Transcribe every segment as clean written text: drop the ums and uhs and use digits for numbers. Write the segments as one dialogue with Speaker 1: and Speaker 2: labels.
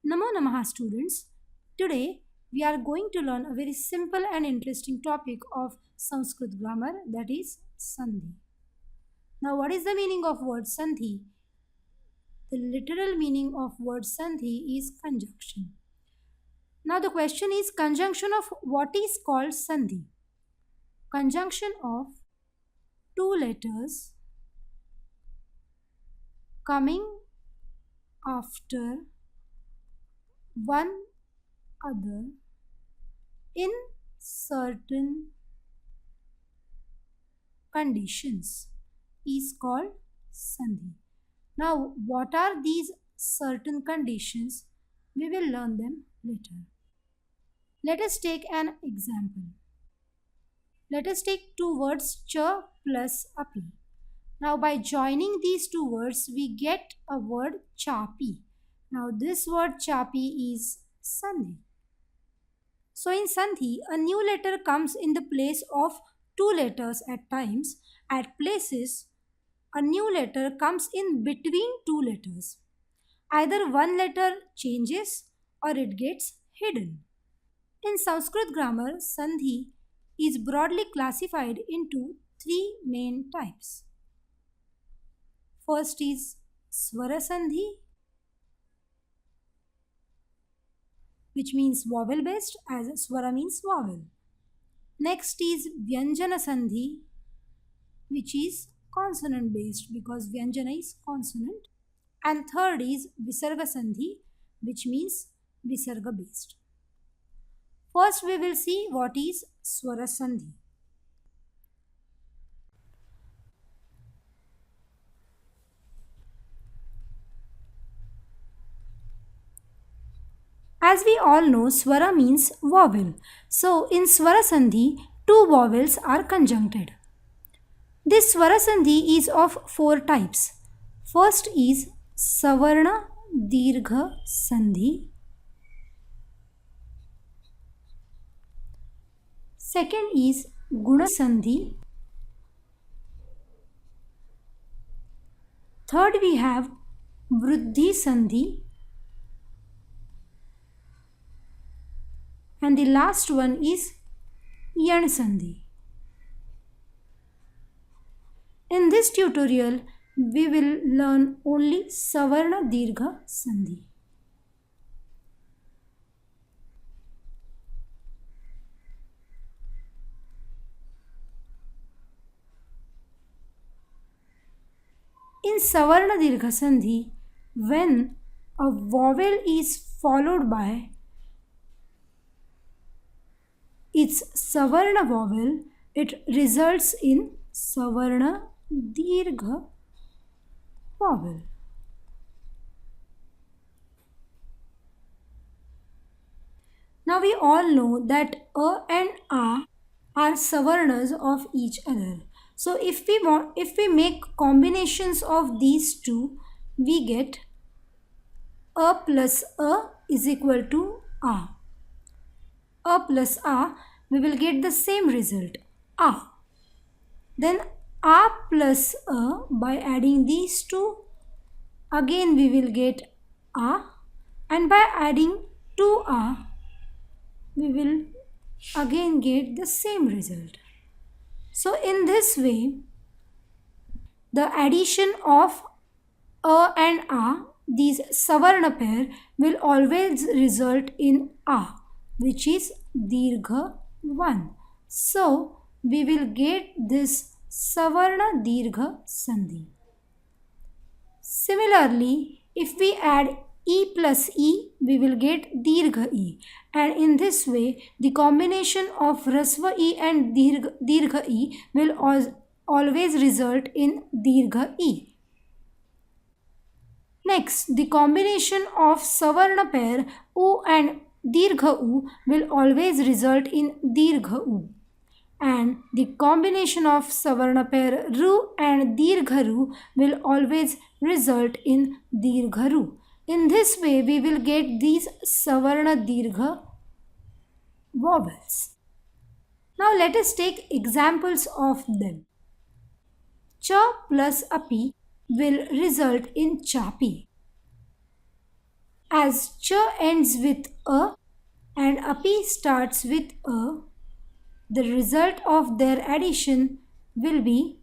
Speaker 1: Namo Namaha students. Today we are going to learn a very simple and interesting topic of Sanskrit grammar, that is Sandhi. Now what is the meaning of word Sandhi? The literal meaning of word Sandhi is conjunction. Now the question is conjunction of what is called Sandhi? Conjunction of two letters coming after one other in certain conditions is called Sandhi. Now, what are these certain conditions? We will learn them later. Let us take an example. Let us take two words cha plus api. Now, by joining these two words, we get a word chapi. Now, this word chapi is Sandhi. So in Sandhi, a new letter comes in the place of two letters at times. At places, a new letter comes in between two letters. Either one letter changes or it gets hidden. In Sanskrit grammar, Sandhi is broadly classified into three main types. First is Swara Sandhi, which means vowel based, as Swara means vowel. Next is Vyanjana Sandhi, which is consonant based because Vyanjana is consonant. And third is Visarga Sandhi, which means Visarga based. First we will see what is Swara Sandhi. As we all know, Swara means vowel. So in Swara Sandhi, two vowels are conjuncted. This Swara Sandhi is of four types. First is Savarna Dirgha Sandhi. Second is Guna Sandhi. Third we have Vruddhi Sandhi. And the last one is Yan Sandhi. In this tutorial, we will learn only Savarna Dirgha Sandhi. In Savarna Dirgha Sandhi, when a vowel is followed by its Savarna vowel, it results in Savarna Dirgha vowel. Now we all know that A and A are Savarnas of each other. So if we make combinations of these two, we get A plus A is equal to A. A plus A, we will get the same result, A. Then A plus A, by adding these two, again we will get A, and by adding 2A, we will again get the same result. So in this way, the addition of A and A, these Savarna pair, will always result in A, which is Dirgha 1. So we will get this Savarna Dirgha Sandhi. Similarly, if we add E plus E, we will get Dirgha E. And in this way, the combination of Rasva E and Dirgha E will always result in Dirgha E. Next, the combination of Savarna pair U and Dirgha U will always result in Dirgha U. And the combination of Savarna pair Ru and Dirgha Ru will always result in Dirgha Ru. In this way, we will get these Savarna Dirgha vowels. Now let us take examples of them. Cha plus api will result in chapi. As ch ends with a and api starts with a, the result of their addition will be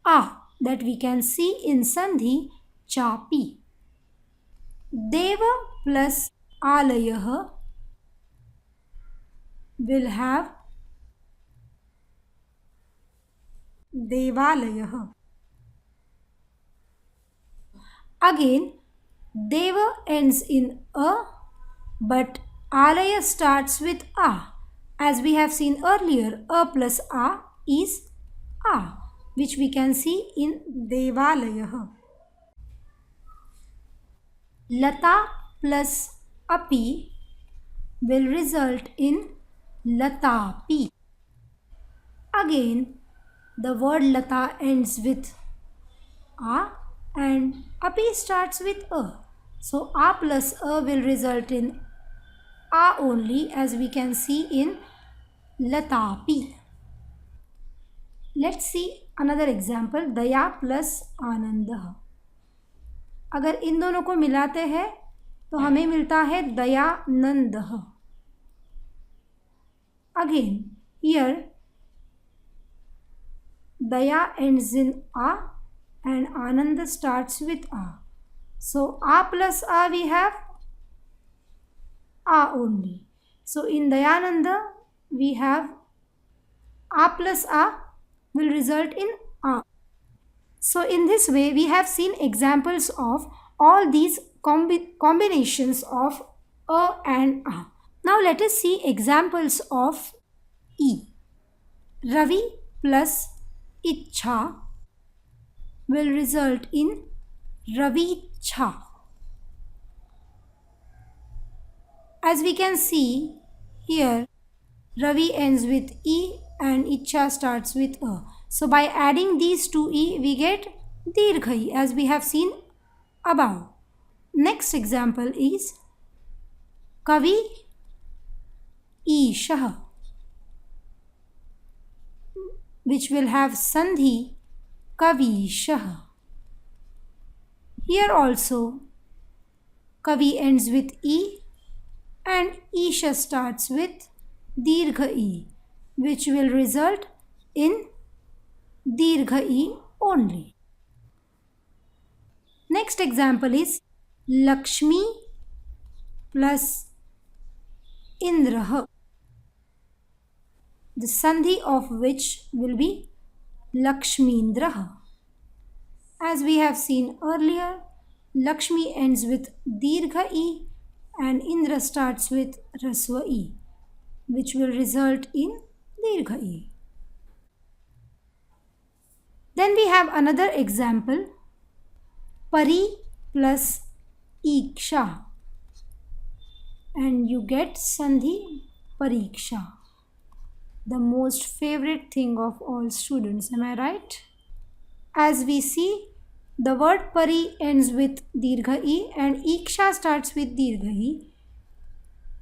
Speaker 1: a, that we can see in Sandhi chapi. Deva plus alayah will have devalayah. Again, Deva ends in a, but Alaya starts with a. As we have seen earlier, a plus a is a, which we can see in Devalayah. Lata plus api will result in latapi. Again, the word lata ends with a and api starts with a. So a plus a will result in a only, as we can see in latapi. Let's see another example, Daya plus Anand. अगर इन दोनों को मिलाते हैं तो हमें मिलता है Dayanand. Again, here daya ends in a and anand starts with a. So a plus a we have a only. So in dayananda we have a plus a will result in a. So in this way we have seen examples of all these combinations of a and a. Now let us see examples of e. Ravi plus ichha will result in Ravichha. As we can see here, Ravi ends with E and Ichha starts with A. So by adding these two E, we get Dirghai, as we have seen above. Next example is Kavi Ishah, which will have Sandhi Kavishah. Here also Kavi ends with E and Isha starts with Dirgha E, which will result in Dirgha E only. Next example is Lakshmi plus Indraha, the Sandhi of which will be Lakshmindraha. As we have seen earlier, Lakshmi ends with Dirgha E and Indra starts with Raswa E, which will result in Dirgha E. Then we have another example, Pari plus Iksha, and you get Sandhi Pariksha, the most favorite thing of all students. Am I right? As we see, the word Pari ends with Dirgha E and Iksha starts with Dirgha E.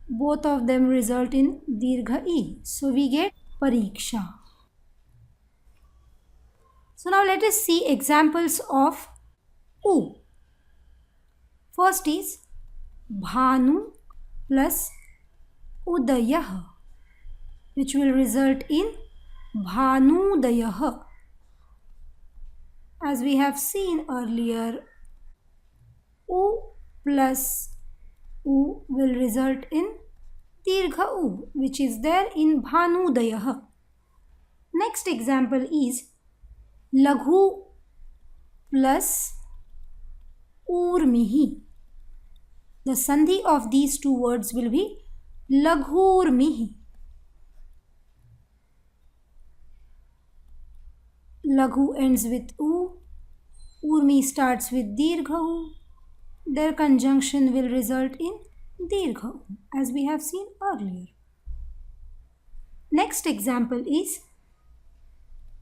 Speaker 1: Both of them result in Dirgha E. So we get Pariksha. So now let us see examples of U. First is Bhanu plus Udayah, which will result in Bhanudayah. As we have seen earlier, U plus U will result in Dirgha U, which is there in Bhanudayah. Next example is Laghu plus Urmihi. The Sandhi of these two words will be Laghurmihi. Laghu ends with U, Urmi starts with Dirgha U. Their conjunction will result in Dirgha U, as we have seen earlier. Next example is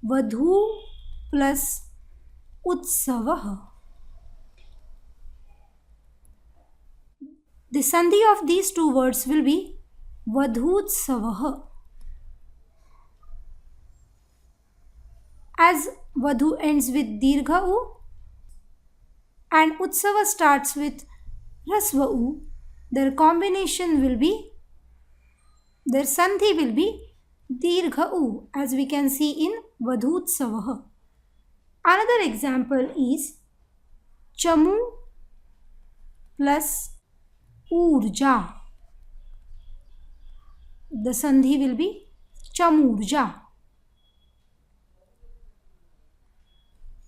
Speaker 1: Vadhu plus Utsavah. The Sandhi of these two words will be Vadhutsavah. As Vadhu ends with Dirgha U and Utsava starts with Rasva U, their combination will be, their sandhi will be dirgha u, as we can see in Vadhutsavah. Another example is chamu plus urja. The sandhi will be chamurja.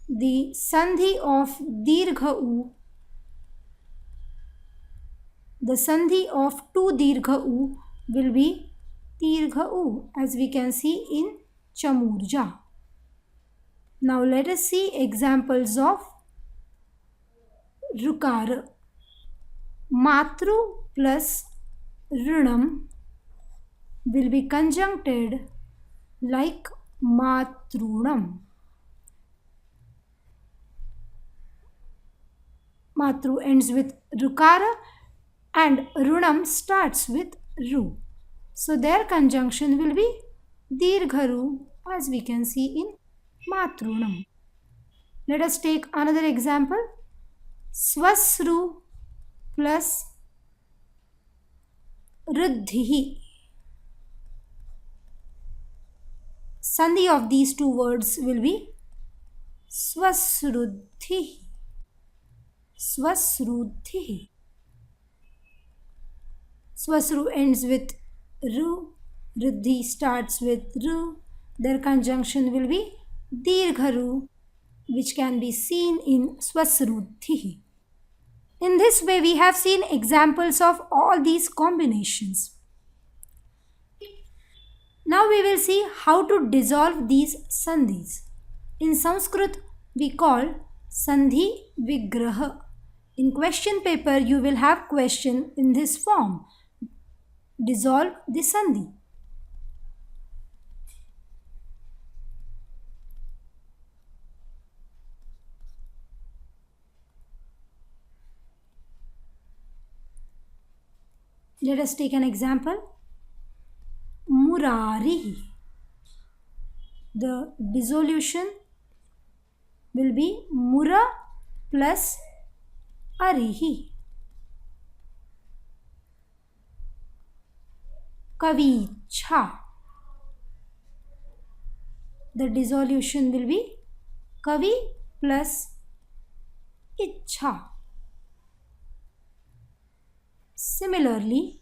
Speaker 1: The sandhi of dirgha u, the sandhi of two dirgha u will be dirgha u, as we can see in chamurja. Now let us see examples of rukara. Matru plus runam will be conjuncted like matrunam. Matru ends with rukara and runam starts with ru. So their conjunction will be dirgharu, as we can see in matrunam. Let us take another example. Swasru plus riddhi. Sandhi of these two words will be swasruddhi. Swasruddhi. Swasru ends with ru, riddhi starts with ru. Their conjunction will be dirgharu, which can be seen in swasruddhi. In this way, we have seen examples of all these combinations. Now we will see how to dissolve these sandhis. In Sanskrit, we call sandhi vigraha. In question paper, you will have question in this form. Dissolve the sandhi. Let us take an example. Murari. The dissolution will be mura plus arihi. Kavicha. The dissolution will be kavi plus ichha. Similarly,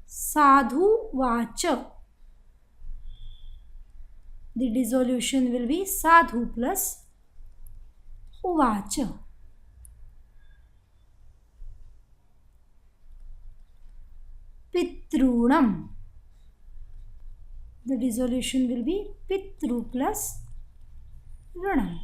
Speaker 1: sadhu vacha. The dissolution will be sadhu plus uvacha. Pitrunam. The dissolution will be pitru plus runam.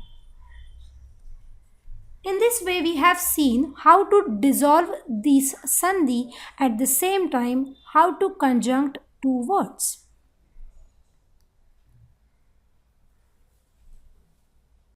Speaker 1: In this way, we have seen how to dissolve these sandhi, at the same time how to conjunct two words.